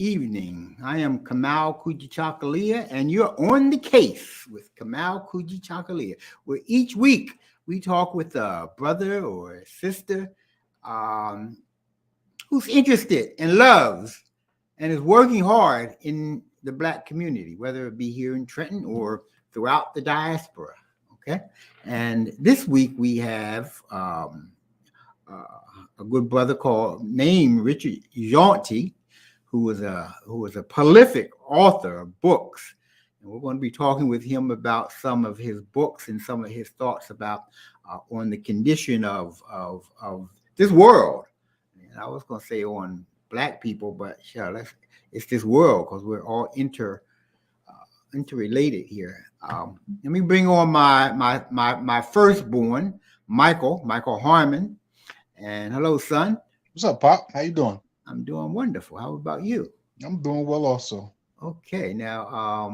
evening. I am Kamau Kujichagulia, and you're on the case with Kamau Kujichagulia, where each week we talk with a brother or a sister um, who's interested and loves and is working hard in the Black community, whether it be here in Trenton or throughout the diaspora. Okay, and this week we have a good brother named Richard Jeanty, who was a prolific author of books, and we're going to be talking with him about some of his books and some of his thoughts about on the condition of this world. And I was going to say on Black people, but sure, it's this world because we're all interrelated here. Let me bring on my firstborn, Michael Harmon. And hello, son. What's up, Pop? How you doing? I'm doing wonderful. How about you? I'm doing well also. Okay, now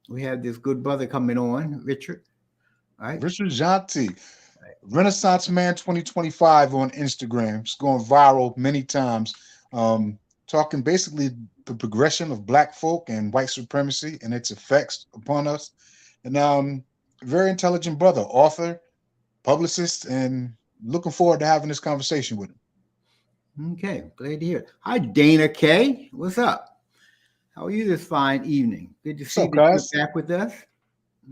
we have this good brother coming on, Richard. All right. Richard Jeanty, Renaissance Man 2025 on Instagram. It's going viral many times. Talking basically the progression of Black folk and white supremacy and its effects upon us. And very intelligent brother, author, publicist, and looking forward to having this conversation with him. Okay, glad to hear it. Hi, Dana K. What's up? How are you this fine evening? Good to see you back with us.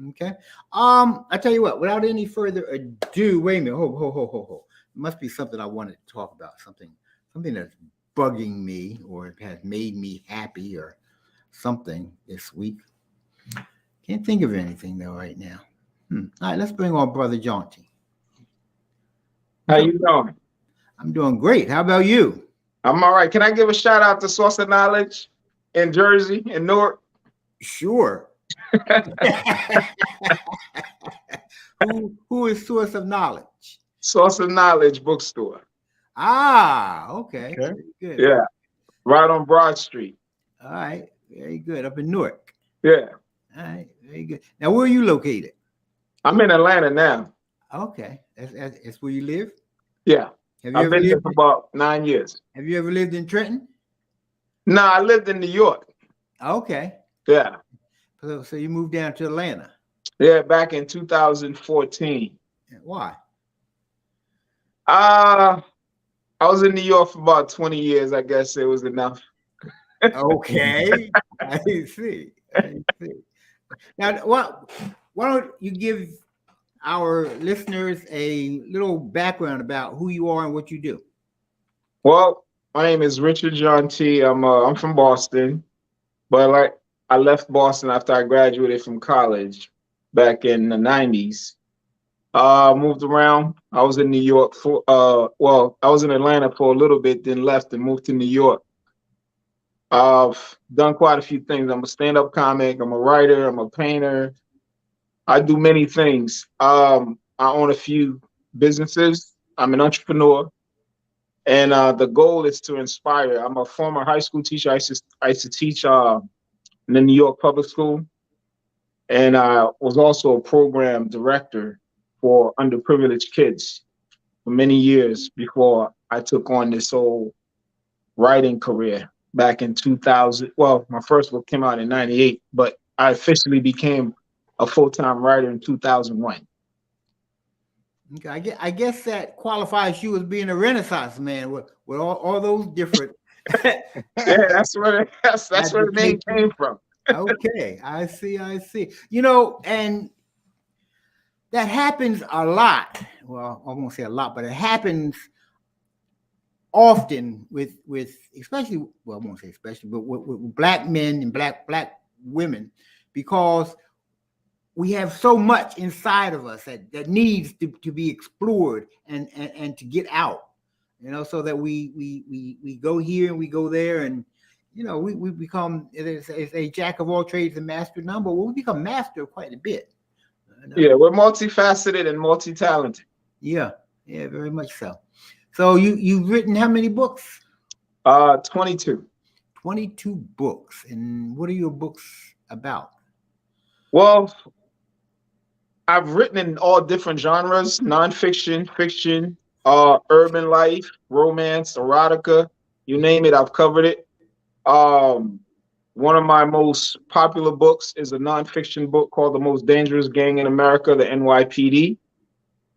Okay. I tell you what, without any further ado, wait a minute. Ho. It must be something I wanted to talk about, something that's bugging me or it has made me happy or something this week. Can't think of anything though right now. All right, let's bring on Brother Jeanty. How you doing? I'm doing great. How about you? I'm all right. Can I give a shout out to Source of Knowledge in Jersey, in Newark? Sure. Who is Source of Knowledge? Source of Knowledge bookstore. Okay. Very good. Yeah, right on Broad Street. All right, very good. Up in Newark. Yeah. All right, very good. Now, where are you located? I'm in Atlanta now. Okay, that's where you live? Yeah. I've been here for about 9 years. Have you ever lived in Trenton? No, I lived in New York. Okay. Yeah. So you moved down to Atlanta? Yeah, back in 2014. Why? I was in New York for about 20 years. I guess it was enough. Okay. I see. Now, why don't you give our listeners a little background about who you are and what you do? Well, my name is Richard Jeanty. I'm from Boston, but I left Boston after I graduated from college back in the 90s. Moved around. I was in New York I was in Atlanta for a little bit, then left and moved to New York. I've done quite a few things. I'm a stand-up comic. I'm a writer. I'm a painter. I do many things. I own a few businesses. I'm an entrepreneur. And the goal is to inspire. I'm a former high school teacher. I used to teach in the New York public school. And I was also a program director for underprivileged kids for many years before I took on this whole writing career back in 2000. Well, my first book came out in 98, but I officially became a full-time writer in 2001. Okay, I guess that qualifies you as being a Renaissance man with all those different. Yeah, that's where the name came from. Okay, I see. And that happens a lot. Well, I won't say a lot, but it happens often with especially, well, I won't say especially, but with Black men and black women, because we have so much inside of us that needs to be explored and to get out, so that we go here and we go there, and we become it's a jack of all trades and master of none, but we become master of quite a bit. Yeah, we're multifaceted and multi-talented. Yeah, very much so. So you've written how many books? 22. 22 books. And what are your books about? Well, I've written in all different genres: nonfiction, fiction, urban life, romance, erotica, you name it, I've covered it. One of my most popular books is a nonfiction book called The Most Dangerous Gang in America, the NYPD.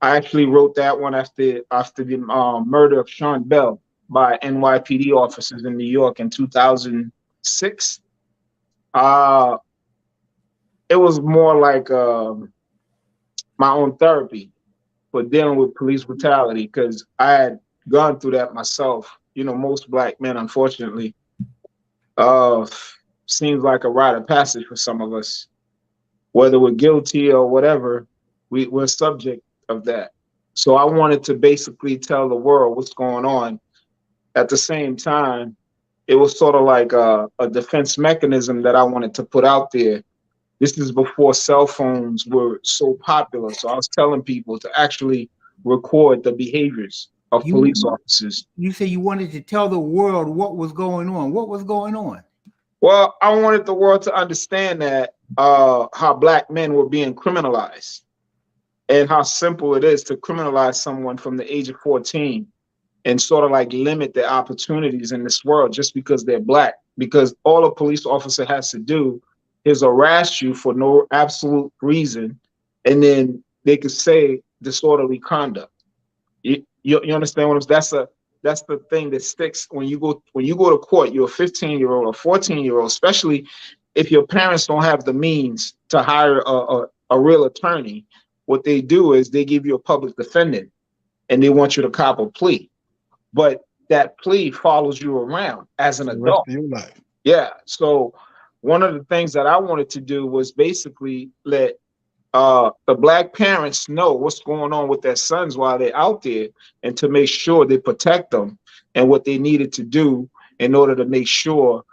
I actually wrote that one after the murder of Sean Bell by NYPD officers in New York in 2006. It was more like my own therapy for dealing with police brutality, because I had gone through that myself. You know, most Black men, unfortunately, seems like a rite of passage for some of us. Whether we're guilty or whatever, we're subject of that. So I wanted to basically tell the world what's going on. At the same time, it was sort of like a defense mechanism that I wanted to put out there. This is before cell phones were so popular. So I was telling people to actually record the behaviors of police officers. You say you wanted to tell the world what was going on. What was going on? Well, I wanted the world to understand that how Black men were being criminalized, and how simple it is to criminalize someone from the age of 14 and sort of like limit their opportunities in this world just because they're Black. Because all a police officer has to do is arrest you for no absolute reason, and then they could say disorderly conduct. You understand what I'm saying? That's the thing that sticks when you go to court. You're a 15-year-old or 14-year-old, especially if your parents don't have the means to hire a real attorney. What they do is they give you a public defendant, and they want you to cop a plea. But that plea follows you around as an adult. The rest of your life. Yeah. So one of the things that I wanted to do was basically let the Black parents know what's going on with their sons while they're out there, and to make sure they protect them, and what they needed to do in order to make sure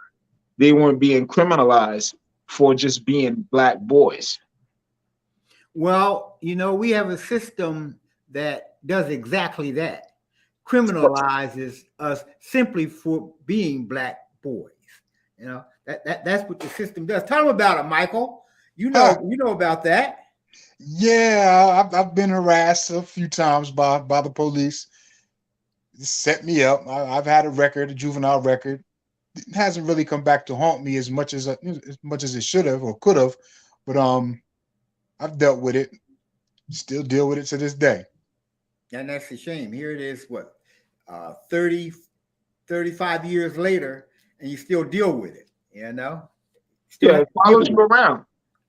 they weren't being criminalized for just being Black boys. Well, you know, we have a system that does exactly that. Criminalizes us simply for being Black boys. You know, that's what the system does. Tell them about it, Michael. You know about that. Yeah, I've been harassed a few times by the police. It set me up. I've had a juvenile record. It hasn't really come back to haunt me as much as it should have or could have, but I've dealt with it. Still deal with it to this day. And that's a shame. Here it is, 30, 35 years later, and you still deal with it, you know? Yeah, it follows you around.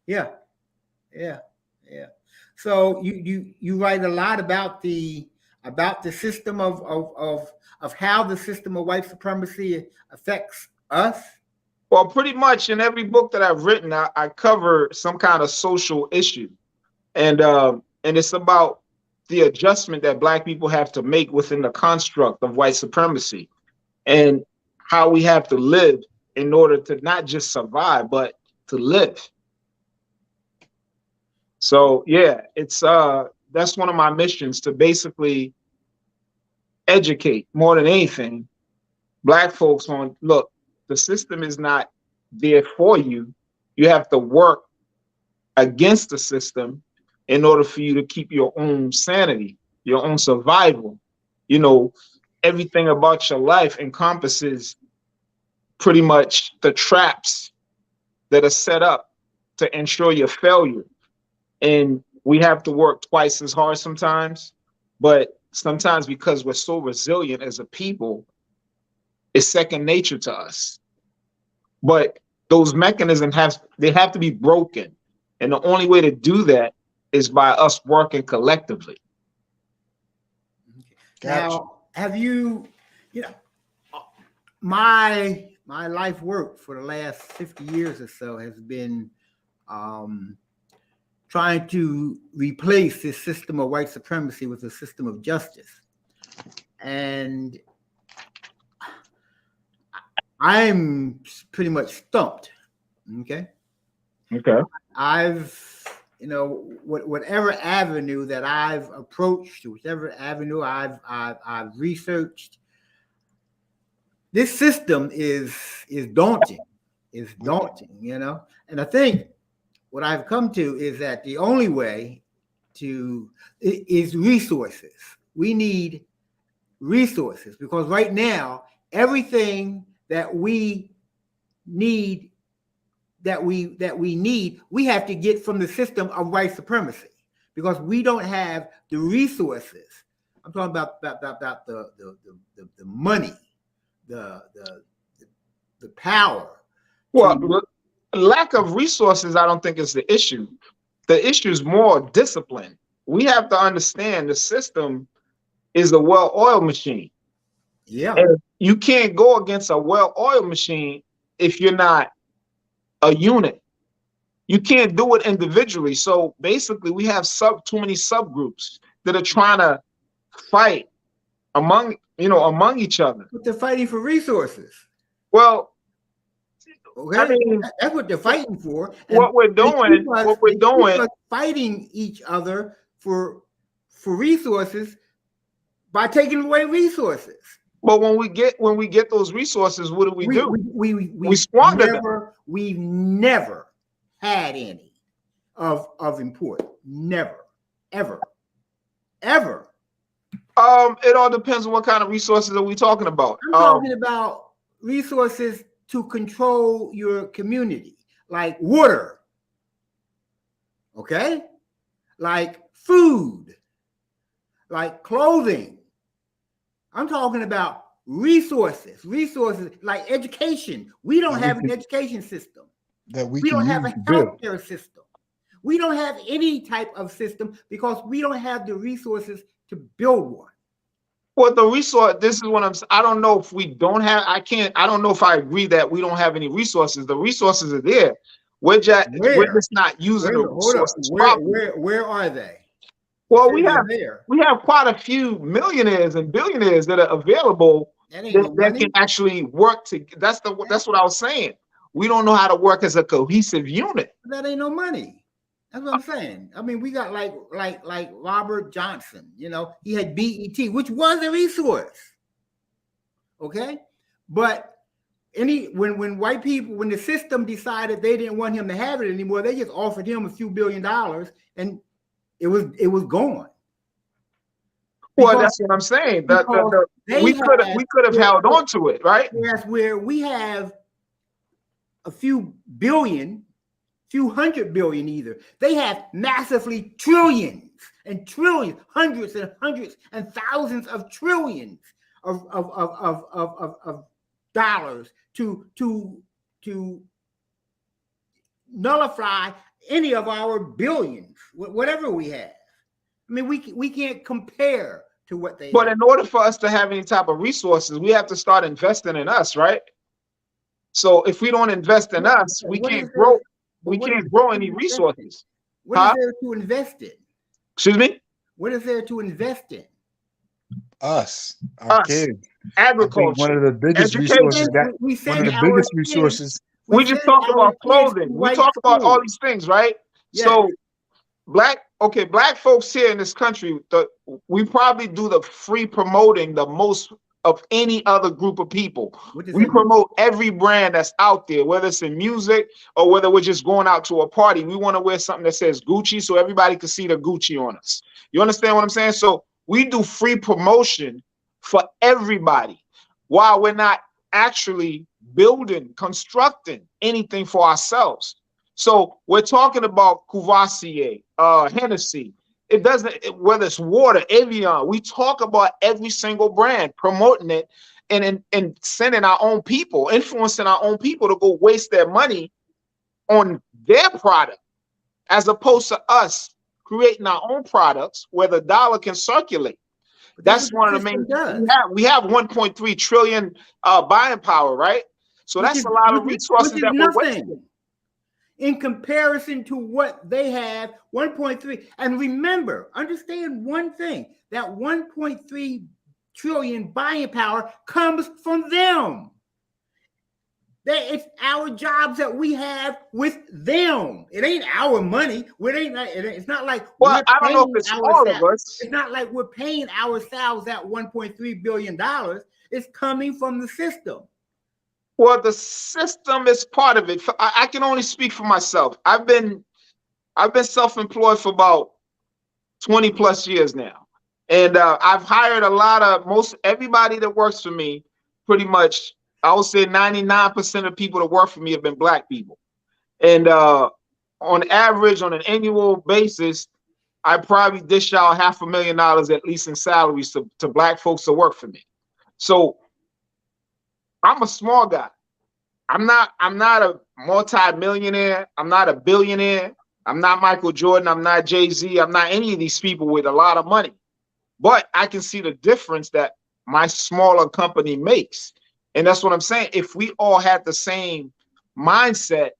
Yeah. So you write a lot about the system of how the system of white supremacy affects us. Well, pretty much in every book that I've written, I cover some kind of social issue, and it's about the adjustment that Black people have to make within the construct of white supremacy, and how we have to live in order to not just survive, but to live. So yeah, it's that's one of my missions, to basically educate more than anything Black folks on, look, the system is not there for you. You have to work against the system in order for you to keep your own sanity, your own survival. You know, everything about your life encompasses pretty much the traps that are set up to ensure your failure. And we have to work twice as hard sometimes, but sometimes because we're so resilient as a people, it's second nature to us. But those mechanisms have to be broken. And the only way to do that is by us working collectively. Gotcha. Now, have you know, my life work for the last 50 years or so has been trying to replace this system of white supremacy with a system of justice. And I'm pretty much stumped. Okay. I've, whatever avenue that I've approached, whichever avenue I've researched, this system is daunting. It's daunting, And I think what I've come to is that the only way is resources. We need resources, because right now, everything that we need that we need, we have to get from the system of white supremacy, because we don't have the resources. I'm talking about the money, the power. Well, lack of resources, I don't think is the issue. The issue is more discipline. We have to understand the system is a well-oiled machine. Yeah. And you can't go against a well-oiled machine if you're not a unit. You can't do it individually. So basically, we have too many subgroups that are trying to fight among each other. But they're fighting for resources. Well, okay, I mean, that's what they're fighting for. What we're doing, fighting each other for resources by taking away resources. But when we get those resources, what do? We squander them. We've never had any of import. Never, ever. It all depends on what kind of resources are we talking about. I'm talking about resources to control your community, like water, okay, like food, like clothing. I'm talking about resources like education. We don't have an education system. We don't have a healthcare system. We don't have any type of system because we don't have the resources to build one. Well, the resource, this is what I don't know if we don't have, I don't know if I agree that we don't have any resources. The resources are there. We're just not using the resources properly. Where are they? Well, we have quite a few millionaires and billionaires that are available that can actually work to. That's what I was saying. We don't know how to work as a cohesive unit. That ain't no money. That's what I'm saying. I mean, we got like Robert Johnson. You know, he had BET, which was a resource. Okay, but when white people, when the system decided they didn't want him to have it anymore, they just offered him a few $1 billion and it was gone. Well, that's what I'm saying. We could have held on to it, right? Yes, where we have a few billion, few $100 billion either. They have massively trillions and trillions, hundreds and thousands of trillions of dollars to nullify any of our billions, whatever we have. I mean, we can't compare to what they. But in order for us to have any type of resources, we have to start investing in us, right? So if we don't invest in us, we can't grow. We can't grow any resources. What is there to invest in? Excuse me? What is there to invest in? Our kids. Agriculture. One of the biggest resources. We just talked about clothing. We talked about all these things, right? Yes. So black folks here in this country, we probably do the free promoting the most of any other group of people. We promote every brand that's out there, whether it's in music or whether we're just going out to a party. We want to wear something that says Gucci so everybody can see the Gucci on us. You understand what I'm saying? So we do free promotion for everybody while we're not actually building, constructing anything for ourselves. So we're talking about Courvoisier, Hennessy. It doesn't, whether it's water, Evian, we talk about every single brand, promoting it and sending our own people, influencing our own people to go waste their money on their product, as opposed to us creating our own products where the dollar can circulate. That's one of the main things. We have 1.3 trillion buying power, right? So that's a lot of resources that we're wasting. In comparison to what they have, 1.3. And remember, understand one thing, that 1.3 trillion buying power comes from them. It's our jobs that we have with them. It ain't our money. It's not like I don't know if it's all of us. It's not like we're paying ourselves that $1.3 billion. It's coming from the system. Well, the system is part of it. I can only speak for myself. I've been self-employed for about 20 plus years now. And I've hired most everybody that works for me pretty much I would say 99% of people that work for me have been black people. And on average, on an annual basis, I probably dish out $500,000 at least in salaries to black folks to work for me. So I'm a small guy. I'm not a multi-millionaire. I'm not a billionaire. I'm not Michael Jordan. I'm not Jay-Z. I'm not any of these people with a lot of money. But I can see the difference that my smaller company makes. And that's what I'm saying. If we all had the same mindset,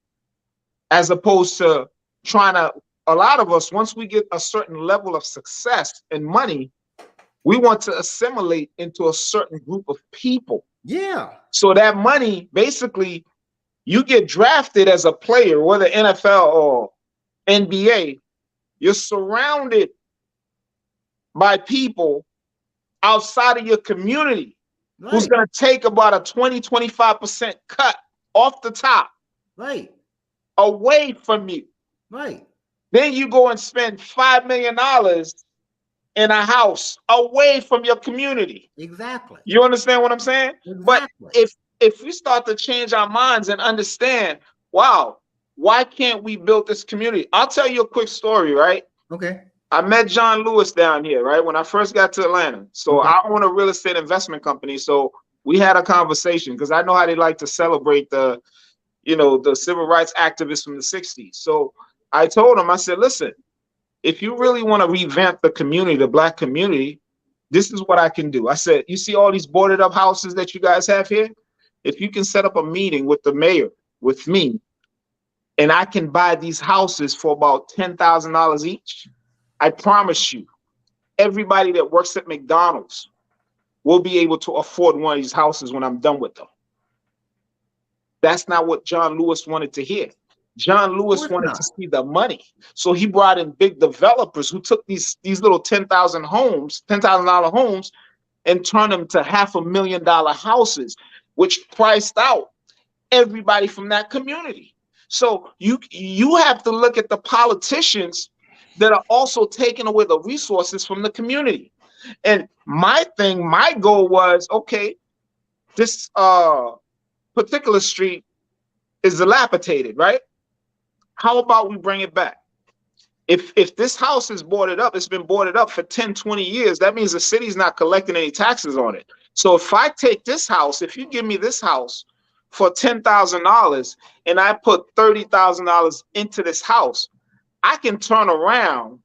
as opposed to trying to, a lot of us, once we get a certain level of success and money, we want to assimilate into a certain group of people. Yeah. So that money, basically, you get drafted as a player, whether NFL or NBA, you're surrounded by people outside of your community, right, who's going to take about a 20-25% cut off the top, right, away from you. Right. Then you go and spend $5 million in a house away from your community. Exactly. You understand what I'm saying? Exactly. But if we start to change our minds and understand, wow, why can't we build this community? I'll tell you a quick story, right? Okay. I met John Lewis down here, right, when I first got to Atlanta. So I own a real estate investment company. So we had a conversation because I know how they like to celebrate the civil rights activists from the 60s. So I told him, I said, listen, if you really want to revamp the community, the black community, this is what I can do. I said, you see all these boarded up houses that you guys have here? If you can set up a meeting with the mayor, with me, and I can buy these houses for about $10,000 each, I promise you, everybody that works at McDonald's will be able to afford one of these houses when I'm done with them. That's not what John Lewis wanted to hear. John Lewis wanted to see the money. So he brought in big developers who took these little $10,000 homes and turned them to $500,000 houses, which priced out everybody from that community. So you have to look at the politicians that are also taking away the resources from the community. And my goal was, okay, this particular street is dilapidated, right? How about we bring it back? If this house is boarded up, it's been boarded up for 10, 20 years, that means the city's not collecting any taxes on it. So if I take this house, if you give me this house for $10,000 and I put $30,000 into this house, I can turn around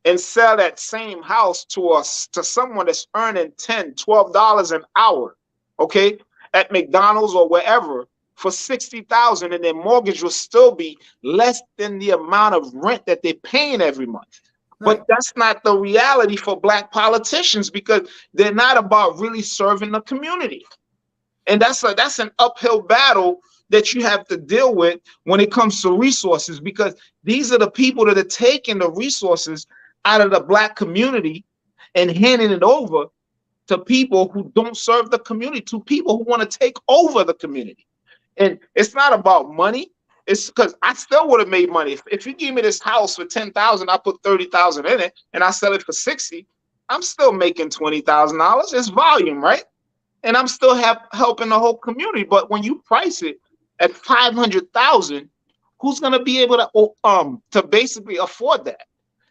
and sell that same house to someone that's earning $10, $12 an hour, okay, at McDonald's or wherever, for $60,000, and their mortgage will still be less than the amount of rent that they're paying every month. Right. But that's not the reality for black politicians, because they're not about really serving the community. And that's an uphill battle that you have to deal with when it comes to resources, because these are the people that are taking the resources out of the black community and handing it over to people who don't serve the community, to people who want to take over the community. And it's not about money. It's because I still would have made money. If you give me this house for $10,000, I put $30,000 in it and I sell it for $60,000, I'm still making $20,000. It's volume, right? And I'm still helping the whole community. But when you price it at $500,000, who's going to be able to basically afford that?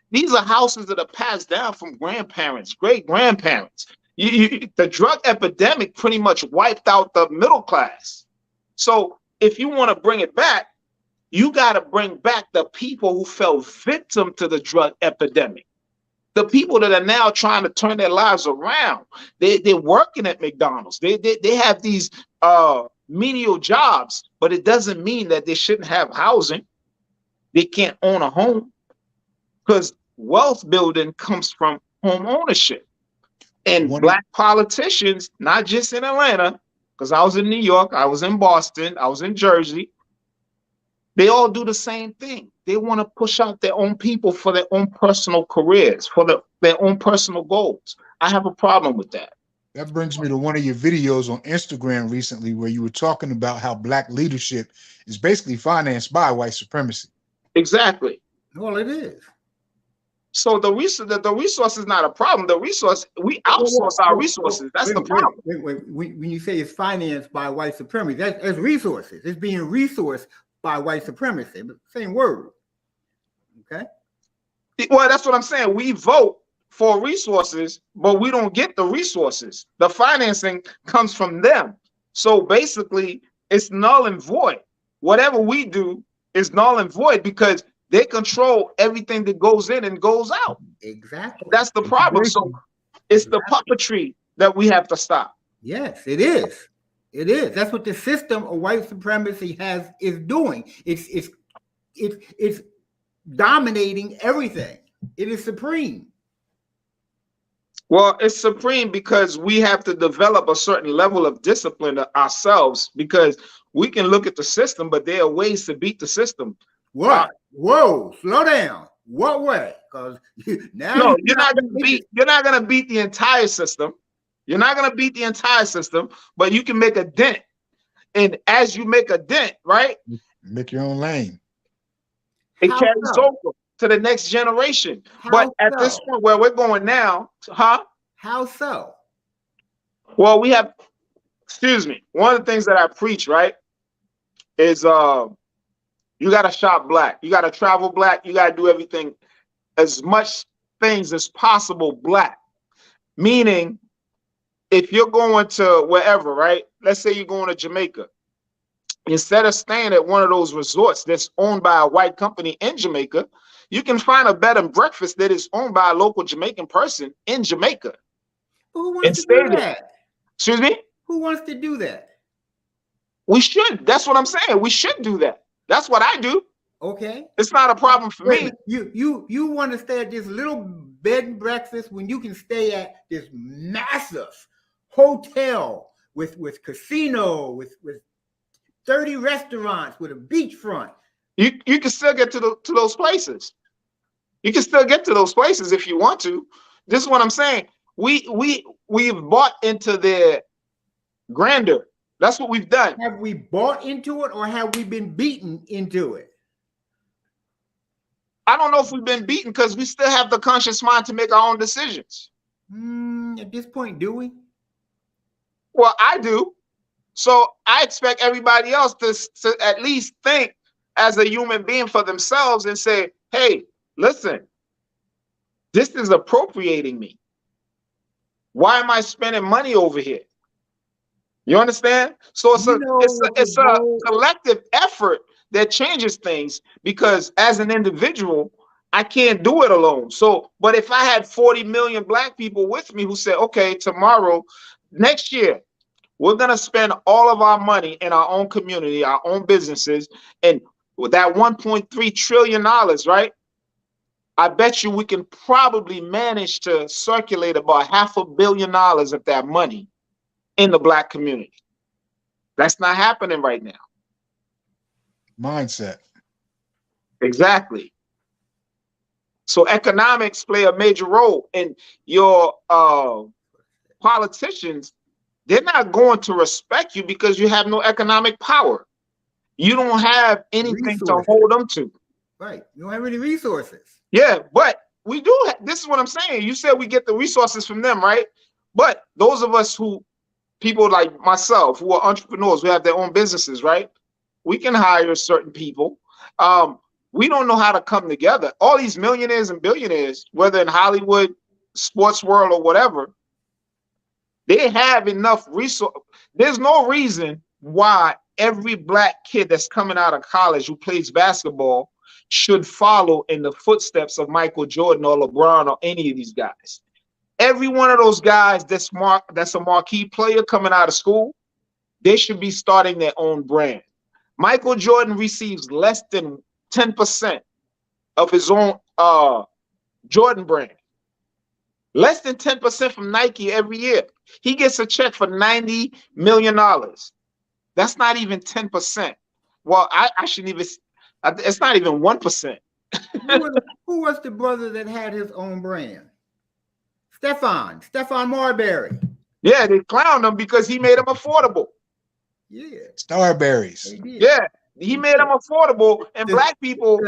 These are houses that are passed down from grandparents, great grandparents. The drug epidemic pretty much wiped out the middle class. So if you want to bring it back, you got to bring back the people who fell victim to the drug epidemic. The people that are now trying to turn their lives around. They're working at McDonald's. They have these menial jobs, but it doesn't mean that they shouldn't have housing. They can't own a home, because wealth building comes from home ownership. And black politicians, not just in Atlanta, because I was in New York, I was in Boston, I was in Jersey, they all do the same thing. They want to push out their own people for their own personal careers, for their own personal goals. I have a problem with that. That brings me to one of your videos on Instagram recently, where you were talking about how black leadership is basically financed by white supremacy. Exactly. Well, it is. So the resource is not a problem. The resource, we outsource our resources. That's the problem. When you say it's financed by white supremacy, that's resources. It's being resourced by white supremacy. Same word. Okay. Well, that's what I'm saying. We vote for resources, but we don't get the resources. The financing comes from them. So basically, it's null and void. Whatever we do is null and void because they control everything that goes in and goes out. Exactly. That's the problem. So it's the puppetry that we have to stop. Yes, it is. It is. That's what the system of white supremacy is doing. It's dominating everything. It is supreme. Well, it's supreme because we have to develop a certain level of discipline ourselves because we can look at the system, but there are ways to beat the system. What? Whoa, slow down. What way? Because now you're not gonna beat the entire system. You're not gonna beat the entire system, but you can make a dent. And as you make a dent, right? Make your own lane. It carries over to the next generation. But at this point where we're going now, How so? Well, we have, excuse me, one of the things that I preach, right, is you got to shop black. You got to travel black. You got to do everything, as much things as possible black. Meaning, if you're going to wherever, right, let's say you're going to Jamaica, instead of staying at one of those resorts that's owned by a white company in Jamaica, you can find a bed and breakfast that is owned by a local Jamaican person in Jamaica. Who wants to do that? Excuse me? Who wants to do that? We should. That's what I'm saying. We should do that. That's what I do. Okay. It's not a problem for me. You want to stay at this little bed and breakfast when you can stay at this massive hotel with casino, with 30 restaurants, with a beachfront. You can still get to those places. You can still get to those places if you want to. This is what I'm saying. We've bought into their grandeur. That's what we've done. Have we bought into it or have we been beaten into it? I don't know if we've been beaten because we still have the conscious mind to make our own decisions. At this point, do we? Well, I do. So I expect everybody else to at least think as a human being for themselves and say, hey, listen, this is appropriating me. Why am I spending money over here? You understand? So it's a collective effort that changes things because as an individual, I can't do it alone. So, but if I had 40 million black people with me who said, okay, tomorrow, next year, we're going to spend all of our money in our own community, our own businesses, and with that $1.3 trillion, right? I bet you we can probably manage to circulate about $500 million of that money in the black community. That's not happening right now. Mindset. Exactly. So economics play a major role, and your politicians, they're not going to respect you because you have no economic power. You don't have anything to hold them to. Right. You don't have any resources. Yeah, but we do. This is what I'm saying. You said we get the resources from them, right? But those of us people like myself, who are entrepreneurs, who have their own businesses, right? We can hire certain people. We don't know how to come together. All these millionaires and billionaires, whether in Hollywood, sports world, or whatever, they have enough resource. There's no reason why every black kid that's coming out of college who plays basketball should follow in the footsteps of Michael Jordan or LeBron or any of these guys. Every one of those guys that's a marquee player coming out of school, they should be starting their own brand. Michael Jordan receives less than 10% of his own Jordan brand. Less than 10% from Nike every year. He gets a check for $90 million. That's not even 10%. Well, I shouldn't even, it's not even 1%. Who was the brother that had his own brand? Stefan Marbury. Yeah, they clowned him because he made them affordable. Yeah. Starberries. Yeah, he made them affordable, and black people's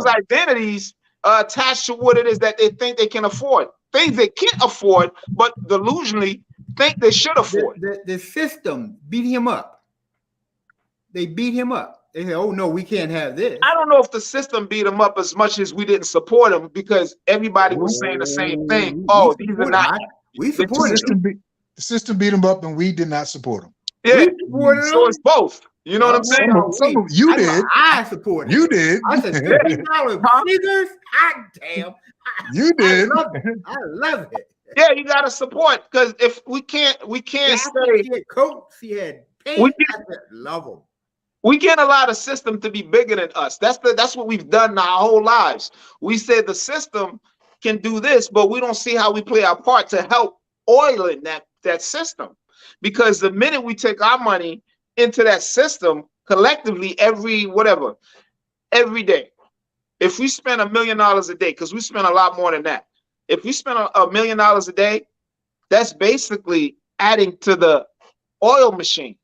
identities attached to what it is that they think they can afford. Things they can't afford, but delusionally think they should afford. The system beat him up. They beat him up. They say, oh, no, we can't have this. I don't know if the system beat him up as much as we didn't support him, because everybody was saying the same thing. Oh, these are not. We supported him. The system beat him up, and we did not support him. Yeah, so it's both. You know what I'm saying? You did. I supported him. You did. I said $50 figures. Hot damn. You did. I love it. Yeah, you gotta support, because if we can't say he had coats, he had pants. I love them. We can't allow the system to be bigger than us. That's what we've done our whole lives. We say the system can do this, but we don't see how we play our part to help oil in that system. Because the minute we take our money into that system collectively every day, if we spend $1 million a day, because we spend a lot more than that. If we spend $1 million a day, that's basically adding to the oil machine.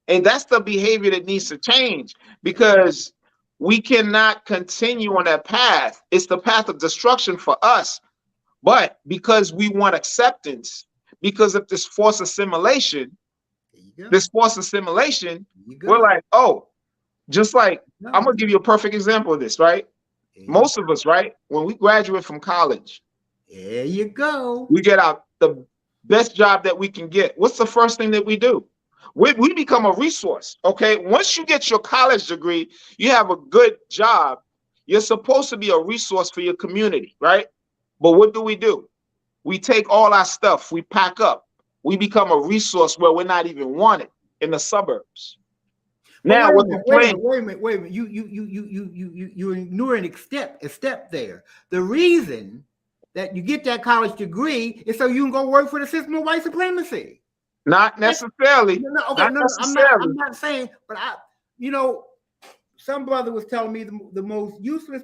And that's the behavior that needs to change, because we cannot continue on that path. It's the path of destruction for us. But because we want acceptance, because of this forced assimilation, we're like, oh, just like, I'm going to give you a perfect example of this, right? Most of us, right, when we graduate from college, there you go. We get out the best job that we can get. What's the first thing that we do? We become a resource, okay? Once you get your college degree, you have a good job. You're supposed to be a resource for your community, right? But what do? We take all our stuff, we pack up. We become a resource where we're not even wanted in the suburbs. Now, wait a minute. You're ignoring a step there. The reason that you get that college degree is so you can go work for the system of white supremacy. Not necessarily. I'm not saying, but some brother was telling me the most useless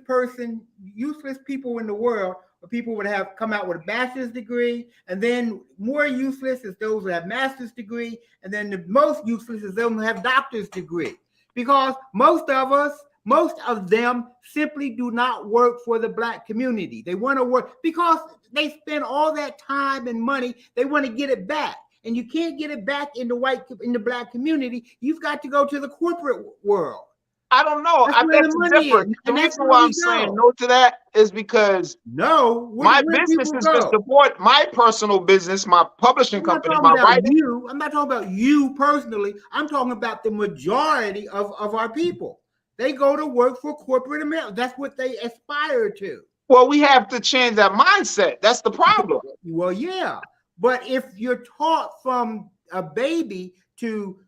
people in the world are people would have come out with a bachelor's degree, and then more useless is those who have master's degree, and then the most useless is those who have doctor's degree. Because most of them simply do not work for the black community. They want to work because they spend all that time and money. They want to get it back. And you can't get it back in the black community. You've got to go to the corporate world. I don't know. I think it's different. The reason why I'm saying no to that is because my business is to support my personal business, my publishing company, my writing. I'm not talking about you personally. I'm talking about the majority of our people. They go to work for corporate America. That's what they aspire to. Well, we have to change that mindset. That's the problem. Well, yeah. But if you're taught from a baby to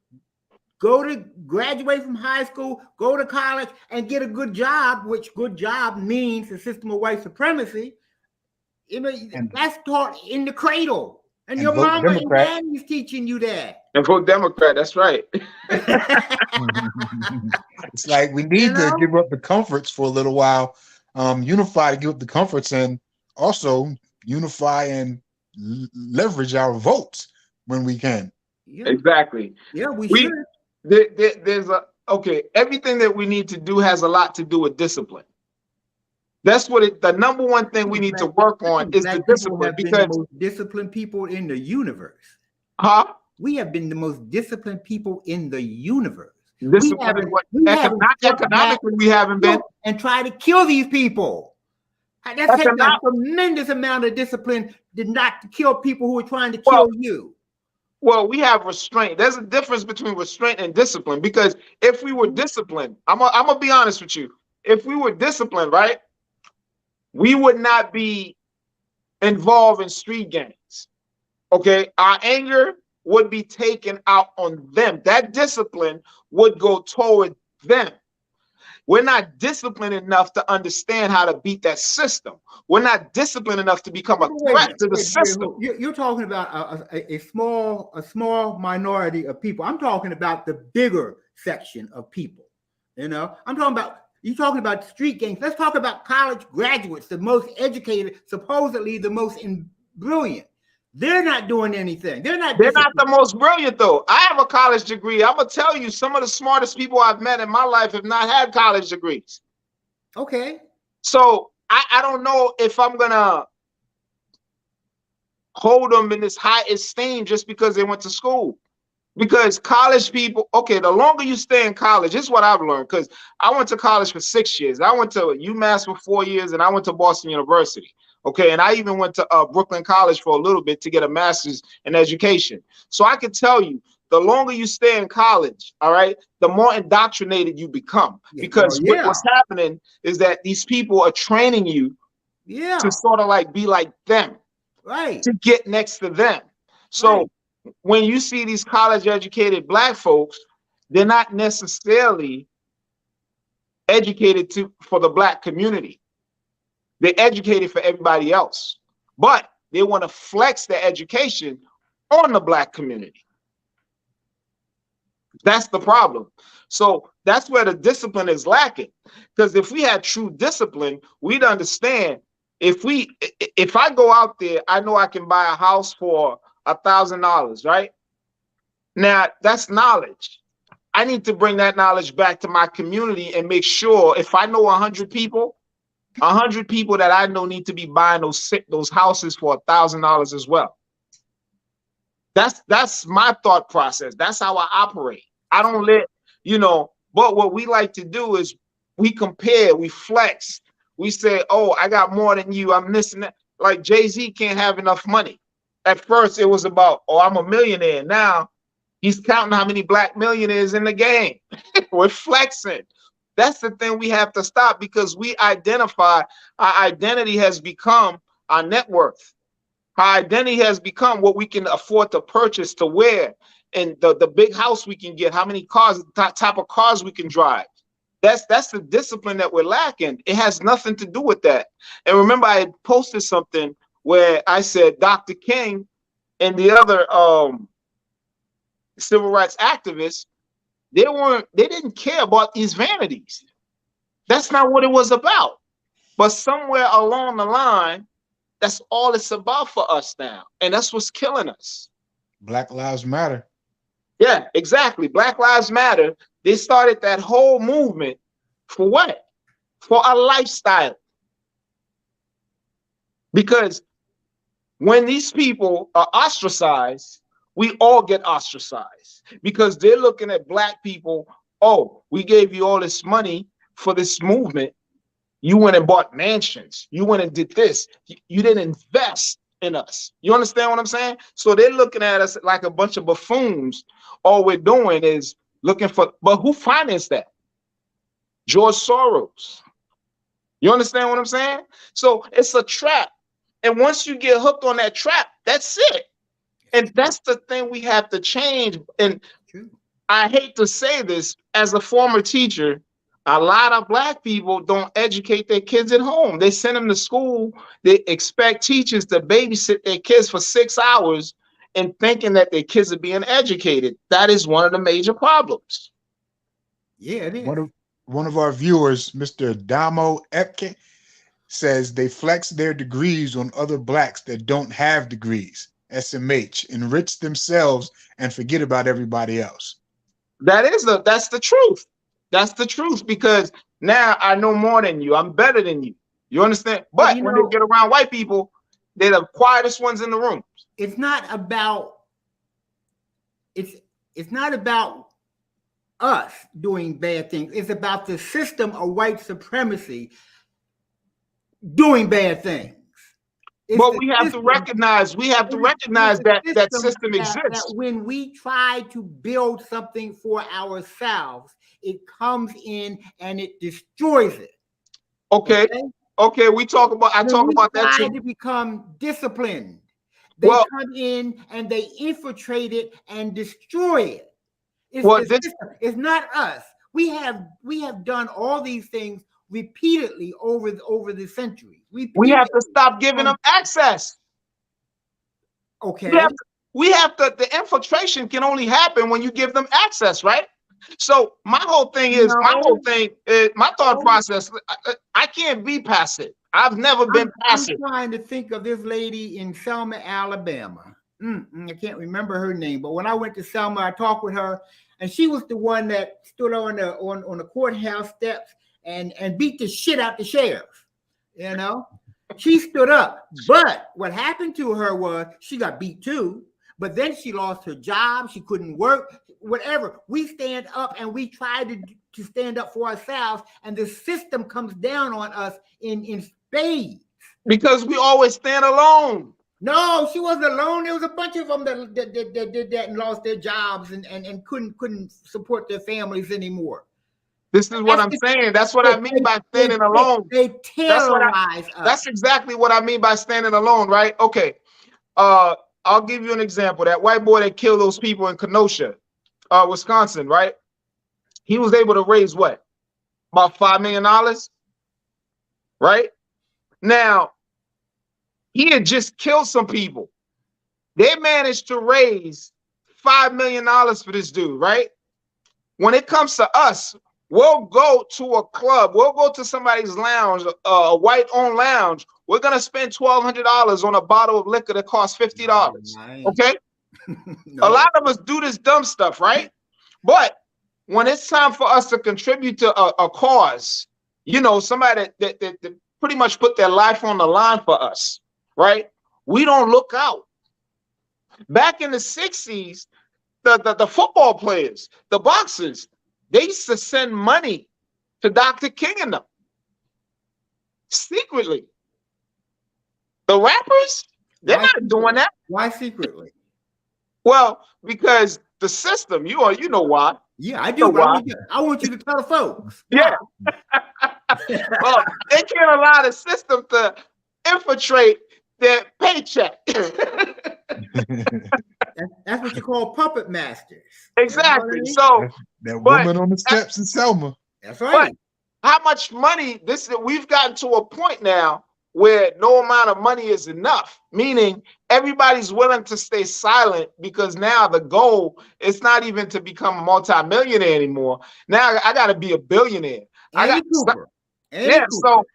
graduate from high school, go to college, and get a good job, which good job means the system of white supremacy, that's taught in the cradle. And your mama and daddy's teaching you that. And vote Democrat, that's right. It's like we need to give up the comforts for a little while, unify to give up the comforts, and also unify and leverage our votes when we can. Yeah. Exactly. Yeah, we should. There's everything that we need to do has a lot to do with discipline. That's what the number one thing we need to work on is the discipline, because the most disciplined people in the universe. Huh? We have been the most disciplined people in the universe. Economically, we haven't been. And try to kill these people. That's taking a tremendous amount of discipline not to kill people who are trying to kill you. Well, we have restraint. There's a difference between restraint and discipline, because if we were disciplined, I'm gonna be honest with you. If we were disciplined, right, we would not be involved in street gangs. Okay, our anger would be taken out on them. That discipline would go toward them. We're not disciplined enough to understand how to beat that system. We're not disciplined enough to become a threat to the system. You're talking about a small minority of people. I'm talking about the bigger section of people. You're talking about street gangs. Let's talk about college graduates, the most educated, supposedly the most brilliant. They're not doing anything. They're not the most brilliant, though. I have a college degree. I'm gonna tell you, some of the smartest people I've met in my life have not had college degrees. Okay. So I don't know if I'm gonna hold them in this high esteem just because they went to school. Because college people, okay, the longer you stay in college, this is what I've learned. Because I went to college for 6 years. I went to UMass for 4 years, and I went to Boston University. Okay, and I even went to Brooklyn College for a little bit to get a master's in education. So I can tell you, the longer you stay in college, all right, the more indoctrinated you become. Because what's happening is that these people are training you to sort of like be like them, right? To get next to them. So when you see these college educated Black folks, they're not necessarily educated for the Black community. They're educated for everybody else, but they want to flex their education on the Black community. That's the problem. So that's where the discipline is lacking. Because if we had true discipline, we'd understand if I go out there, I know I can buy a house for $1,000, right? Now that's knowledge. I need to bring that knowledge back to my community and make sure if I know 100 people that I know need to be buying those houses for $1,000 as well. That's my thought process. That's how I operate. I don't but what we like to do is we compare, we flex. We say, oh, I got more than you. I'm this and that. Like Jay-Z can't have enough money. At first, it was about, oh, I'm a millionaire. Now he's counting how many Black millionaires in the game. We're flexing. That's the thing we have to stop, because we identify, our identity has become our net worth. Our identity has become what we can afford to purchase, to wear, and the big house we can get, how many cars, the type of cars we can drive. That's the discipline that we're lacking. It has nothing to do with that. And remember, I had posted something where I said Dr. King and the other civil rights activists, they didn't care about these vanities. That's not what it was about. But somewhere along the line, that's all it's about for us now. And that's what's killing us. Black Lives Matter. Yeah, exactly. Black Lives Matter. They started that whole movement for what? For a lifestyle. Because when these people are ostracized, we all get ostracized, because they're looking at Black people. Oh, we gave you all this money for this movement. You went and bought mansions. You went and did this. You didn't invest in us. You understand what I'm saying? So they're looking at us like a bunch of buffoons. All we're doing is looking for, but who financed that? George Soros. You understand what I'm saying? So it's a trap. And once you get hooked on that trap, that's it. And that's the thing we have to change. And I hate to say this, as a former teacher, a lot of Black people don't educate their kids at home. They send them to school. They expect teachers to babysit their kids for 6 hours and thinking that their kids are being educated. That is one of the major problems. Yeah, it is. One of our viewers, Mr. Damo Epke, says they flex their degrees on other Blacks that don't have degrees. SMH, enrich themselves and forget about everybody else. That's the truth. That's the truth, because now I know more than you. I'm better than you. You understand? But when they get around white people, they're the quietest ones in the room. It's not about us doing bad things. It's about the system of white supremacy doing bad things. But we have to recognize that system exists. That when we try to build something for ourselves, it comes in and it destroys it. Okay. I talk about that too. To become disciplined, they come in and they infiltrate it and destroy it. It's not us. We have done all these things repeatedly over the centuries. We have to stop giving them access. Okay. We have to. The infiltration can only happen when you give them access, right? So my whole thing is my thought process. I can't be passive. I've never been passive. I'm trying to think of this lady in Selma, Alabama. I can't remember her name, but when I went to Selma, I talked with her, and she was the one that stood on the courthouse steps and beat the shit out the sheriff. You know, she stood up. But what happened to her was she got beat too. But then she lost her job. She couldn't work. Whatever. We stand up and we try to stand up for ourselves, and the system comes down on us in spades. Because we always stand alone. No, she wasn't alone. There was a bunch of them that did that and lost their jobs and couldn't support their families anymore. This is what I'm saying. That's what I mean by standing alone. They terrorize us. That's exactly what I mean by standing alone, right? Okay. I'll give you an example. That white boy that killed those people in Kenosha, Wisconsin, right? He was able to raise what? About $5 million, right? Now, he had just killed some people. They managed to raise $5 million for this dude, right? When it comes to us, we'll go to a club. We'll go to somebody's lounge, a white-owned lounge. We're going to spend $1,200 on a bottle of liquor that costs $50, okay? No. A lot of us do this dumb stuff, right? But when it's time for us to contribute to a cause, you know, somebody that pretty much put their life on the line for us, right? We don't look out. Back in the 60s, the football players, the boxers, they used to send money to Dr. King and them secretly. The rappers, they're not doing that. Why secretly? Well, because the system, you know why. Yeah, I do. I want you to tell the folks. Yeah. Well, they can't allow the system to infiltrate their paycheck. That's what you call puppet masters. Exactly. You know So that woman on the steps in Selma. That's right. But how much money we've gotten to a point now where no amount of money is enough, meaning everybody's willing to stay silent because now the goal is not even to become a multimillionaire anymore. Now I got to be a billionaire. So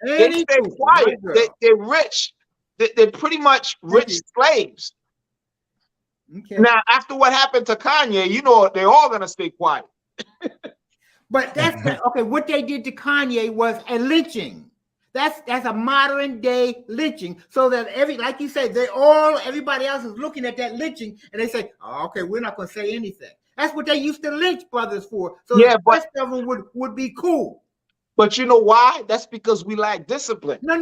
they stay quiet. They're rich. They're pretty much rich slaves. Okay. Now, after what happened to Kanye, you know, they're all going to stay quiet. But that's okay. What they did to Kanye was a lynching. That's a modern day lynching. So that like you said, everybody else is looking at that lynching and they say, oh, okay, we're not going to say anything. That's what they used to lynch brothers for. So the rest of them would be cool. But you know why? That's because we lack discipline. No.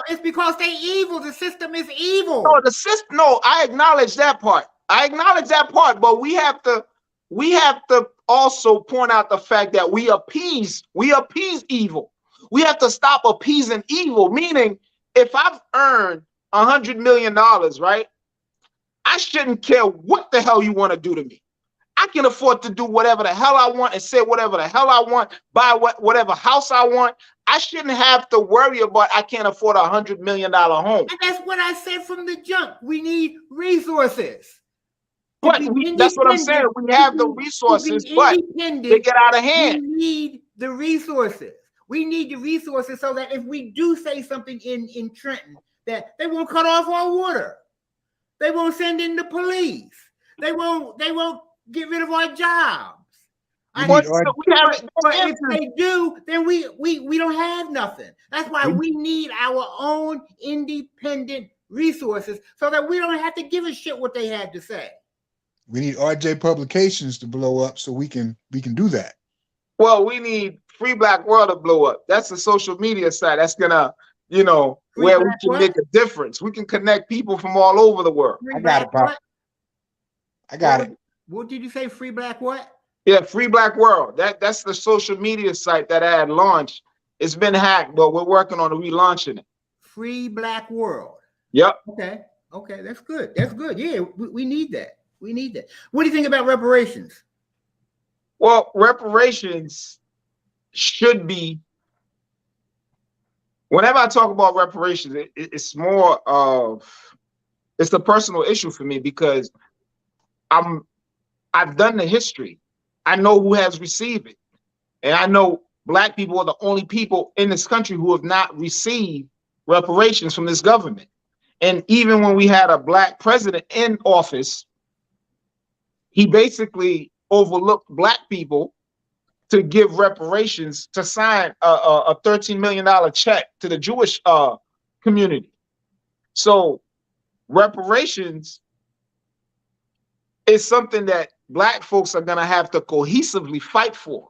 It's because they evil. The system is evil. No, the system. No, I acknowledge that part. But we have to also point out the fact that we appease evil. We have to stop appeasing evil. Meaning, if I've earned $100 million, right, I shouldn't care what the hell you want to do to me. I can afford to do whatever the hell I want and say whatever the hell I want, buy whatever house I want. I shouldn't have to worry about I can't afford a $100 million home. And that's what I said from the jump. We need resources. But that's what I'm saying. We have the resources, but they get out of hand. We need the resources. We need the resources so that if we do say something in Trenton, that they won't cut off our water. They won't send in the police. They won't get rid of our jobs. But if they do, then we don't have nothing. That's why we need our own independent resources so that we don't have to give a shit what they had to say. We need RJ Publications to blow up so we can do that. Well, we need Free Black World to blow up. That's the social media site. That's gonna, where we can make a difference. We can connect people from all over the world. I got it, Pop. I got it. What did you say? Free Black what? Yeah, Free Black World. That's the social media site that I had launched. It's been hacked, but we're working on relaunching it. Free Black World. Yep. Okay, that's good. Yeah, we need that. We need that. What do you think about reparations? Well, reparations should be. Whenever I talk about reparations, it's more of it's a personal issue for me because I've done the history. I know who has received it. And I know Black people are the only people in this country who have not received reparations from this government. And even when we had a Black president in office, he basically overlooked Black people to give reparations, to sign a $13 million check to the Jewish community. So reparations is something that Black folks are going to have to cohesively fight for.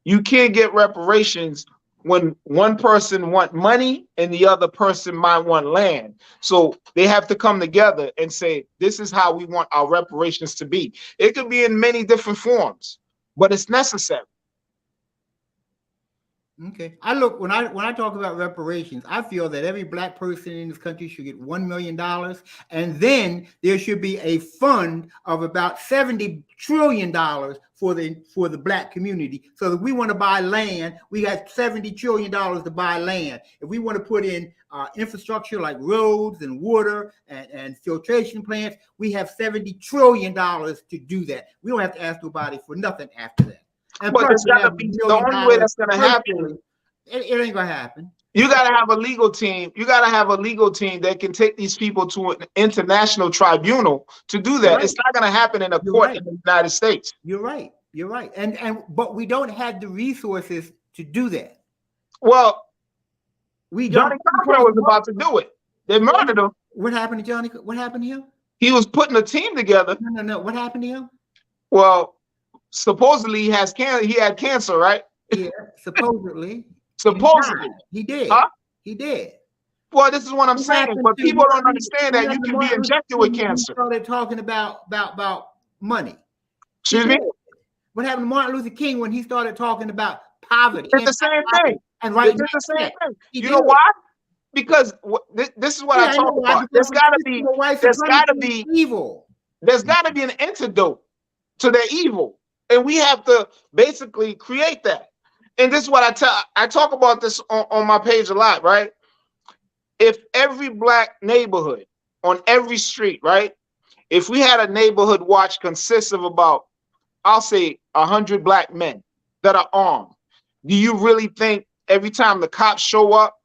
You can't get reparations when one person want money and the other person might want land. So they have to come together and say, this is how we want our reparations to be. It could be in many different forms, but it's necessary. Okay. When I talk about reparations, I feel that every Black person in this country should get $1 million, and then there should be a fund of about $70 trillion for the Black community. So if we want to buy land, we got $70 trillion to buy land. If we want to put in infrastructure like roads and water and filtration plants, we have $70 trillion to do that. We don't have to ask nobody for nothing after that. And but it's got to be the only way that's going to happen. It ain't going to happen. You got to have a legal team. You got to have a legal team that can take these people to an international tribunal to do that. Right. It's not going to happen in a court in the United States. You're right. You're right. But we don't have the resources to do that. Well, Johnny Cochran was about to do it. They murdered him. What happened to Johnny? What happened to him? He was putting a team together. No. What happened to him? Well, supposedly he has cancer. He had cancer, right? Yeah, supposedly. Supposedly. He did. Huh? He did. Well, this is what I'm saying, but people don't understand that you can be injected with cancer. Started talking about money. Excuse me? What happened to Martin Luther King when he started talking about poverty? It's the same thing. And right, it's the same thing. You know why? Because this is what I talk about. There's got to be evil. There's got to be an antidote to their evil. And we have to basically create that. And this is what I talk about this on my page a lot, right? If every Black neighborhood on every street, right? If we had a neighborhood watch consists of about, I'll say 100 Black men that are armed, do you really think every time the cops show up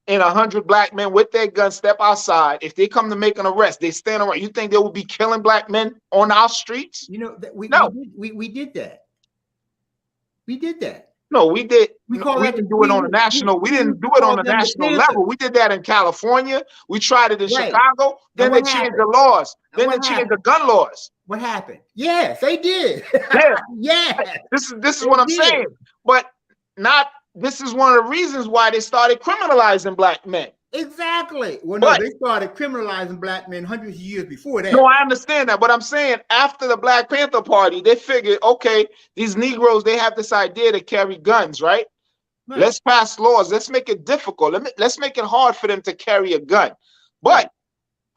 and 100 Black men with their guns step outside, if they come to make an arrest, they stand around, you think they will be killing Black men on our streets? You know, we did that. We did that. No, we did. We didn't do it on a national. We didn't do it on a national level. We did that in California. We tried it in Chicago. Then they changed the laws. Then they changed the gun laws. What happened? Yes, they did. Yeah. Yeah. This is what I'm saying. But not. This is one of the reasons why they started criminalizing Black men. Exactly. Well, no, they started criminalizing Black men hundreds of years before that. No, I understand that. But I'm saying after the Black Panther Party, they figured, okay, these Negroes, they have this idea to carry guns, right? Let's pass laws. Let's make it difficult. Let's make it hard for them to carry a gun. But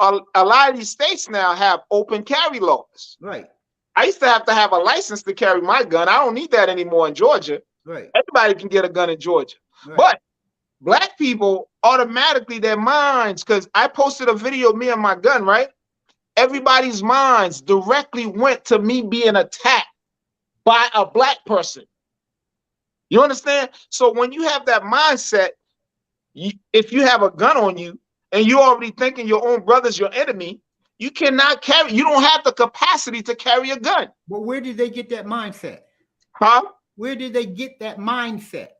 a lot of these states now have open carry laws. Right. I used to have a license to carry my gun. I don't need that anymore in Georgia. Right. Everybody can get a gun in Georgia. Right. But Black people automatically, their minds, because I posted a video of me and my gun, right? Everybody's minds directly went to me being attacked by a Black person. You understand? So when you have that mindset, if you have a gun on you and you're already thinking your own brother's your enemy, you cannot carry, you don't have the capacity to carry a gun. But where did they get that mindset? Huh? Where did they get that mindset?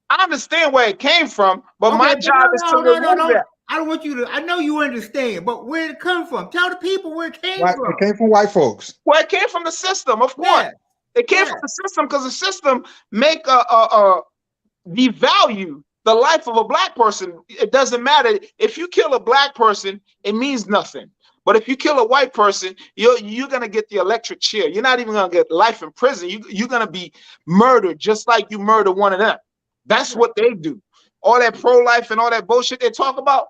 I understand where it came from, but my job is to remove that. I don't want you to, I know you understand, but where did it come from? Tell the people where it came from. It came from white folks. Well, it came from the system, of course. Yeah. It came from the system because the system make devalue the life of a Black person. It doesn't matter. If you kill a Black person, it means nothing. But if you kill a white person, you're going to get the electric chair. You're not even going to get life in prison. You're going to be murdered just like you murder one of them. That's what they do. All that pro-life and all that bullshit they talk about.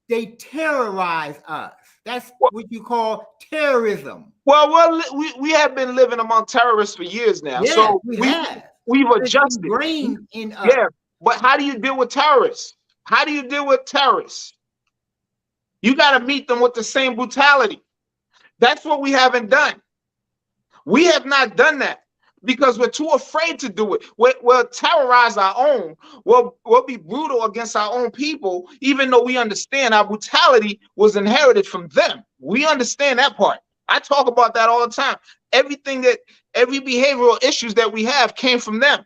They terrorize us. That's what you call terrorism. Well, we have been living among terrorists for years now. Yeah, so we've adjusted. Ingrained in us. Yeah, but how do you deal with terrorists? How do you deal with terrorists? You got to meet them with the same brutality. That's what we haven't done. We have not done that because we're too afraid to do it. We'll terrorize our own. We'll be brutal against our own people, even though we understand our brutality was inherited from them. We understand that part. I talk about that all the time. Every behavioral issues that we have came from them.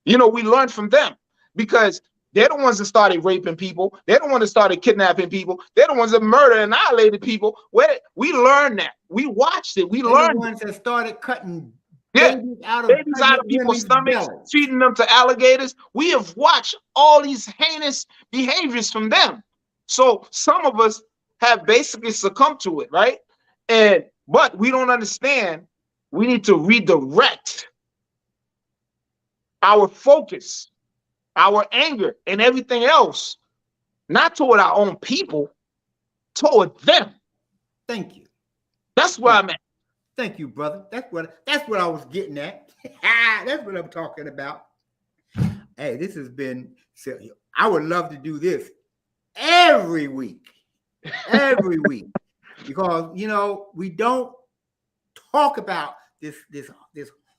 You know, we learned from them because they're the ones that started raping people. They're the ones that started kidnapping people. They're the ones that murdered and annihilated people. We learned that. We watched it. We learned. The ones that started cutting babies out of people's stomachs, feeding them to alligators. We have watched all these heinous behaviors from them. So some of us have basically succumbed to it, right? But we don't understand. We need to redirect our focus, our anger, and everything else, not toward our own people, toward them. Thank you. That's where I'm at. Thank you, brother. That's what I was getting at. That's what I'm talking about. Hey, this has been. I would love to do this every week, because you know we don't talk about this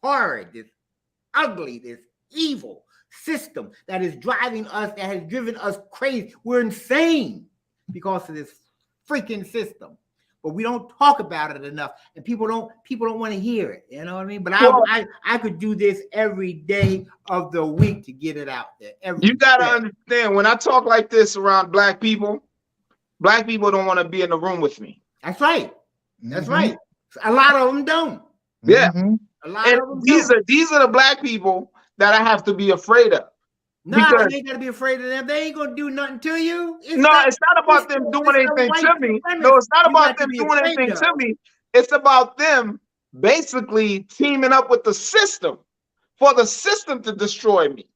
horrid, this ugly, this evil system that is driving us, that has driven us crazy. We're insane because of this freaking system. But we don't talk about it enough, and people don't want to hear it. You know what I mean? But I could do this every day of the week to get it out there. You gotta understand, when I talk like this around black people don't want to be in the room with me. That's right. That's right. A lot of them don't. Yeah. A lot of them don't. These are the black people that I have to be afraid of. No, you ain't gotta be afraid of them. They ain't gonna do nothing to you. It's not about them doing anything to me. No, it's not about them doing anything to me. It's about them basically teaming up with the system for the system to destroy me.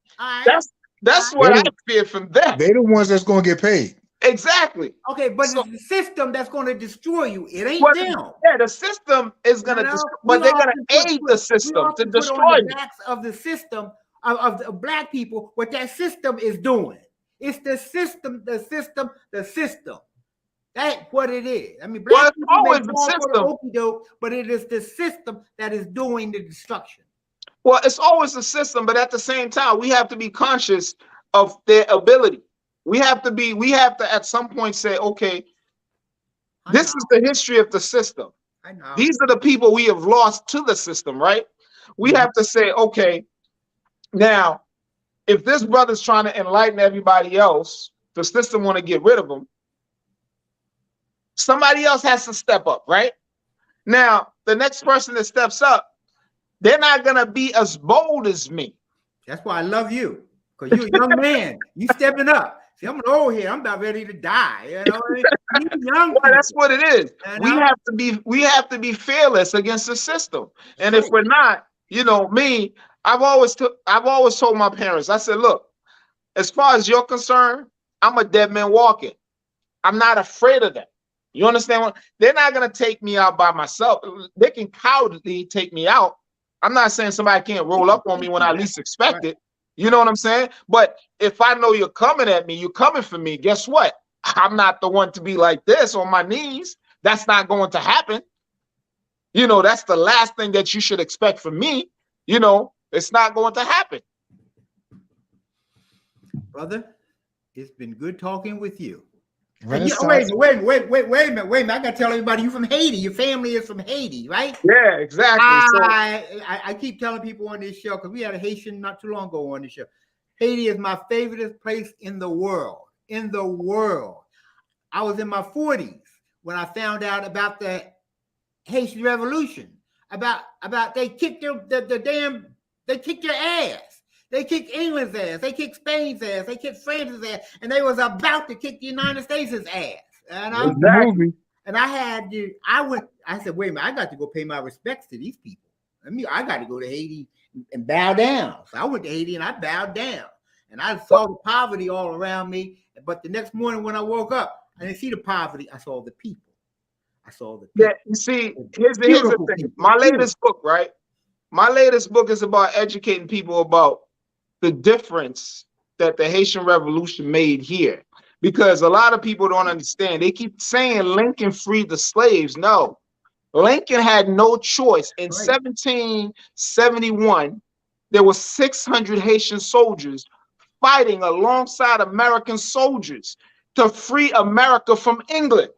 That's what I fear from them. They're the ones that's gonna get paid. Exactly. Okay, but it's the system that's going to destroy you. It ain't them. Yeah, the system is going to destroy, but they're going to aid the system to destroy the backs of the system of the black people. What that system is doing, it's the system. That's what it is. I mean, black people always the system, but it is the system that is doing the destruction. Well, it's always the system, but at the same time, we have to be conscious of their ability. We have to at some point say, okay, this is the history of the system. I know. These are the people we have lost to the system, right? We have to say, okay, now, if this brother's trying to enlighten everybody else, the system want to get rid of them, somebody else has to step up, right? Now, the next person that steps up, they're not going to be as bold as me. That's why I love you, because you're a young man. You stepping up. See, I'm old here. I'm about ready to die. You know what I mean? Well, that's what it is. We have to be fearless against the system. And if we're not, you know, me, I've always told my parents, I said, look, as far as you're concerned, I'm a dead man walking. I'm not afraid of them. You understand what? They're not gonna take me out by myself. They can cowardly take me out. I'm not saying somebody can't roll up on me when I least expect it. You know what I'm saying? But if I know you're coming at me, you're coming for me, guess what? I'm not the one to be like this on my knees. That's not going to happen. You know, that's the last thing that you should expect from me. You know, it's not going to happen. Brother, it's been good talking with you. Wait a minute. I got to tell everybody you're from Haiti. Your family is from Haiti, right? Yeah, exactly. I keep telling people on this show, because we had a Haitian not too long ago on this show. Haiti is my favorite place in the world. In the world. I was in my 40s when I found out about the Haitian Revolution. About they kicked they kicked your ass. They kicked England's ass. They kicked Spain's ass. They kicked France's ass. And they was about to kick the United States' ass. And I said, wait a minute, I got to go pay my respects to these people. I got to go to Haiti and bow down. So I went to Haiti and I bowed down. And I saw the poverty all around me. But the next morning when I woke up, I didn't see the poverty. I saw the people. Yeah, you see, here's the thing. My latest book, right? My latest book is about educating people about the difference that the Haitian Revolution made here. Because a lot of people don't understand. They keep saying Lincoln freed the slaves. No, Lincoln had no choice. In 1771, there were 600 Haitian soldiers fighting alongside American soldiers to free America from England.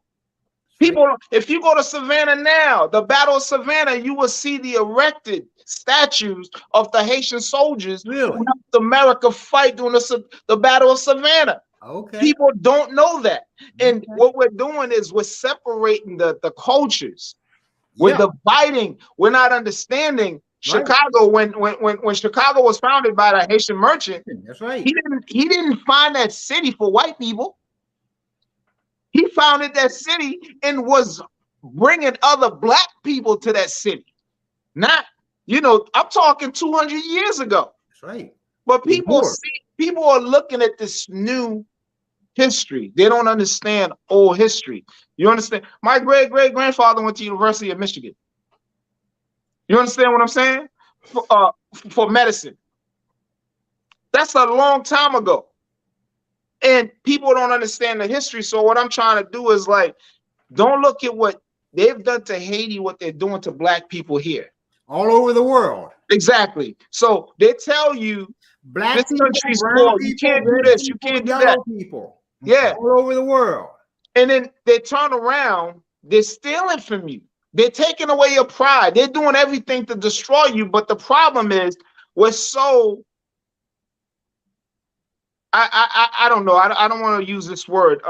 People, if you go to Savannah now, the Battle of Savannah, you will see the erected statues of the Haitian soldiers who helped America fight during the Battle of Savannah. Okay. People don't know that. And what we're doing is we're separating the cultures. We're dividing. We're not understanding. Chicago, when Chicago was founded by the Haitian merchant, that's right. He didn't find that city for white people. He founded that city and was bringing other black people to that city. Not, I'm talking 200 years ago. That's right. But people are looking at this new history. They don't understand old history. You understand? My great-great-grandfather went to University of Michigan. You understand what I'm saying? For medicine. That's a long time ago. And people don't understand the history. So what I'm trying to do is don't look at what they've done to Haiti, what they're doing to black people here. All over the world. Exactly. So they tell you black this country's poor. You can't do this. You can't do that. People. Yeah. All over the world. And then they turn around. They're stealing from you. They're taking away your pride. They're doing everything to destroy you. But the problem is we're so... I don't know. I don't want to use this word.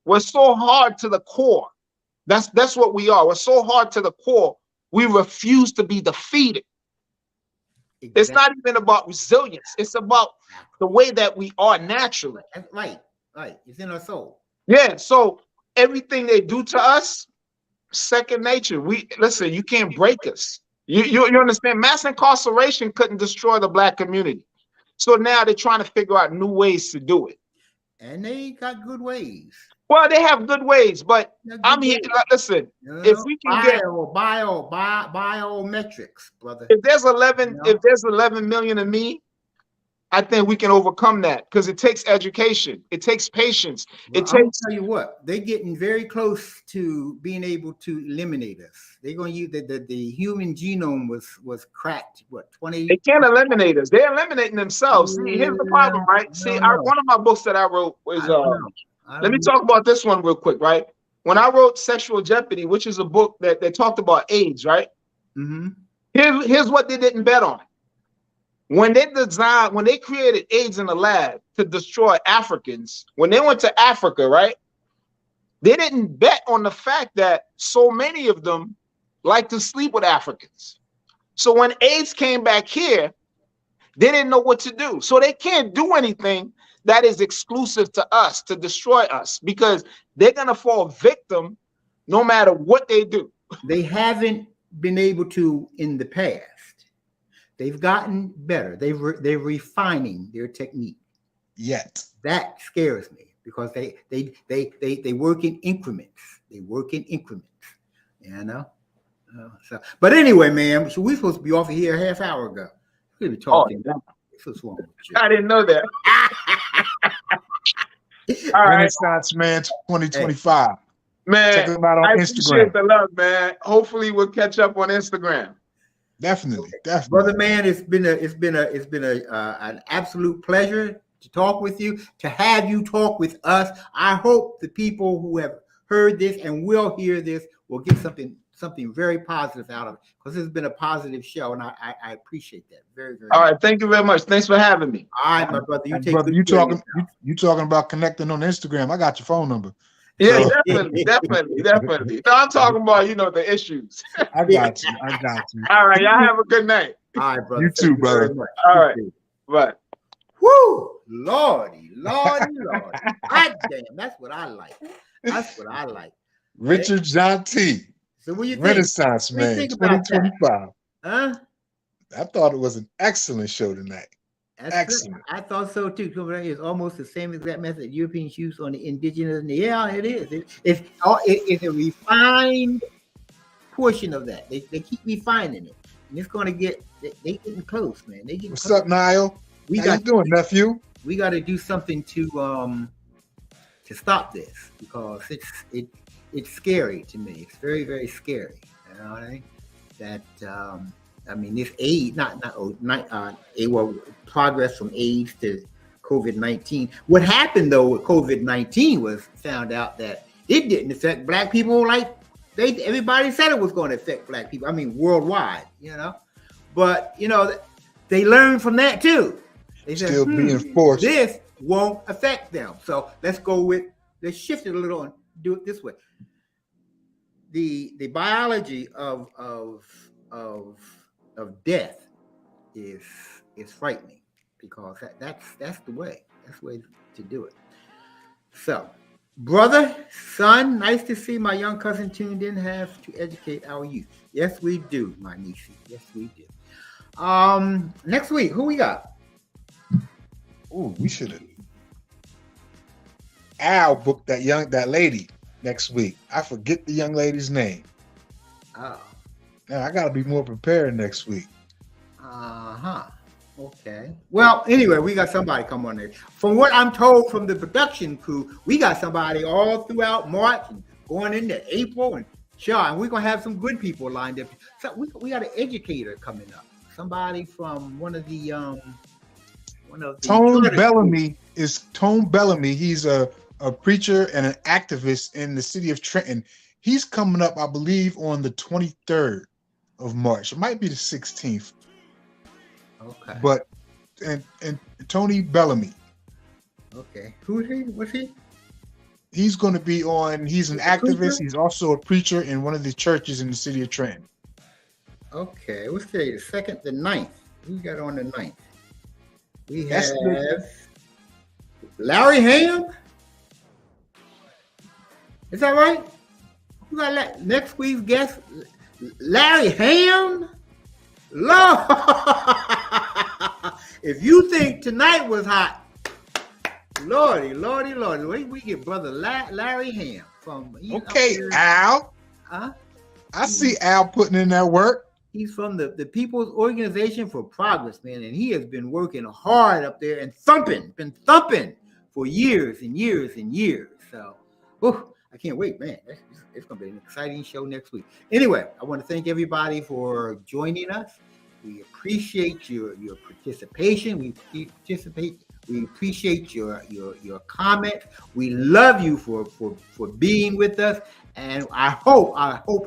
We're so hard to the core. That's what we are. We're so hard to the core. We refuse to be defeated. Exactly. It's not even about resilience. It's about the way that we are naturally. Right. It's in our soul. Yeah. So everything they do to us, second nature. Listen. You can't break us. You understand? Mass incarceration couldn't destroy the black community. So now they're trying to figure out new ways to do it. And they got good ways. Well, they have good ways, but I'm here. Listen, if we can get biometrics, brother. If there's 11 million of me, I think we can overcome that because it takes education, it takes patience. Well, I'll tell you what, they're getting very close to being able to eliminate us. They're going to use the human genome was cracked. What 20? They can't eliminate us. They're eliminating themselves. See, here's the problem, right? See, one of my books that I wrote was let me talk about this one real quick, right? When I wrote Sexual Jeopardy, which is a book that talked about AIDS, right? Mm-hmm. Here's what they didn't bet on. When they created AIDS in the lab to destroy Africans, when they went to Africa, right? They didn't bet on the fact that so many of them like to sleep with Africans. So when AIDS came back here, they didn't know what to do. So they can't do anything that is exclusive to us to destroy us because they're going to fall victim no matter what they do. They haven't been able to in the past. They've gotten better. They're refining their technique. Yet that scares me because they work in increments. They work in increments. So, but anyway, man, so we're supposed to be off of here a half hour ago. We're gonna be talking. What's wrong with you? I didn't know that. All right. Renaissance Man 2025. Hey, man, check them out on Instagram. Appreciate the love, man. Hopefully we'll catch up on Instagram. Definitely. Brother man, it's been an absolute pleasure to talk with you, to have you talk with us. I hope the people who have heard this and will hear this will get something very positive out of it, because it's been a positive show, and I appreciate that very, very much. All right, thank you very much. Thanks for having me. All right, my brother. You talking about connecting on Instagram. I got your phone number. Yeah, so. definitely. No, I'm talking about, the issues. I got you. All right, y'all have a good night. All right, brother. You too, brother. All right, bye. Woo! Lordy. God damn, that's what I like. Richard Jeanty. So what you think? Renaissance Man 2025. Huh? I thought it was an excellent show tonight. Excellent. I thought so too. It's almost the same exact method Europeans use on the indigenous. Yeah, it is. It's a refined portion of that. They keep refining it, and it's going to get. They getting close, man. What's up, Niall? How you doing, nephew? We got to do something to stop this, because it's scary to me. It's very, very scary. You know what I mean? That. This AIDS, progress from AIDS to COVID-19. What happened though with COVID-19 was found out that it didn't affect black people like everybody said it was going to affect black people. I mean, worldwide, you know. But you know, they learned from that too. They said, still being forced. This won't affect them. So let's shift it a little and do it this way. The biology of death is frightening, because that's the way. That's the way to do it. So, brother, son, nice to see my young cousin tuned in. Have to educate our youth. Yes, we do, my niece. Yes, we do. Next week, who we got? Oh, we should have. Al booked that lady next week. I forget the young lady's name. Oh. Now I gotta be more prepared next week. Okay. Well, anyway, we got somebody come on there. From what I'm told from the production crew, we got somebody all throughout March and going into April, and we're gonna have some good people lined up. So we got an educator coming up. Somebody from one of the Tone Bellamy is Tone Bellamy. He's a preacher and an activist in the city of Trenton. He's coming up, I believe, on the 23rd of March. It might be the 16th. Okay. But and Tony Bellamy. Okay. Who is he? What's he? He's going to be on. He's an activist. He's also a preacher in one of the churches in the city of Trenton. Okay. What's today? The 2nd, the 9th. Who got on the 9th? We That's have Larry Ham. Is that right? Who got next week's guest? Larry Ham? Lord, if you think tonight was hot, Lordy, we get brother Larry Ham from. Okay, Al. Huh? I see Al putting in that work. He's from the People's Organization for Progress, man, and he has been working hard up there and been thumping for years and years and years. So, I can't wait, man. It's going to be an exciting show next week. Anyway, I want to thank everybody for joining us. We appreciate your participation. We appreciate your comments. We love you for being with us. And I hope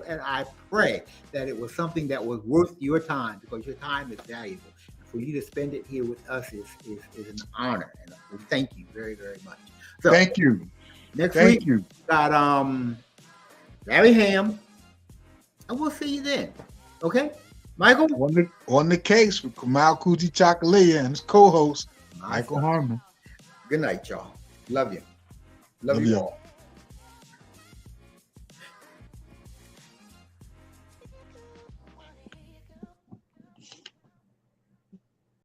and I pray that it was something that was worth your time, because your time is valuable. For you to spend it here with us is an honor. And we thank you very, very much. So, thank you. Next week, we got Larry Ham. And we'll see you then. Okay? Michael? On the case with Kamau Kujichagulia and his co-host, Michael Harmon. Good night, y'all. Love you. Love you all.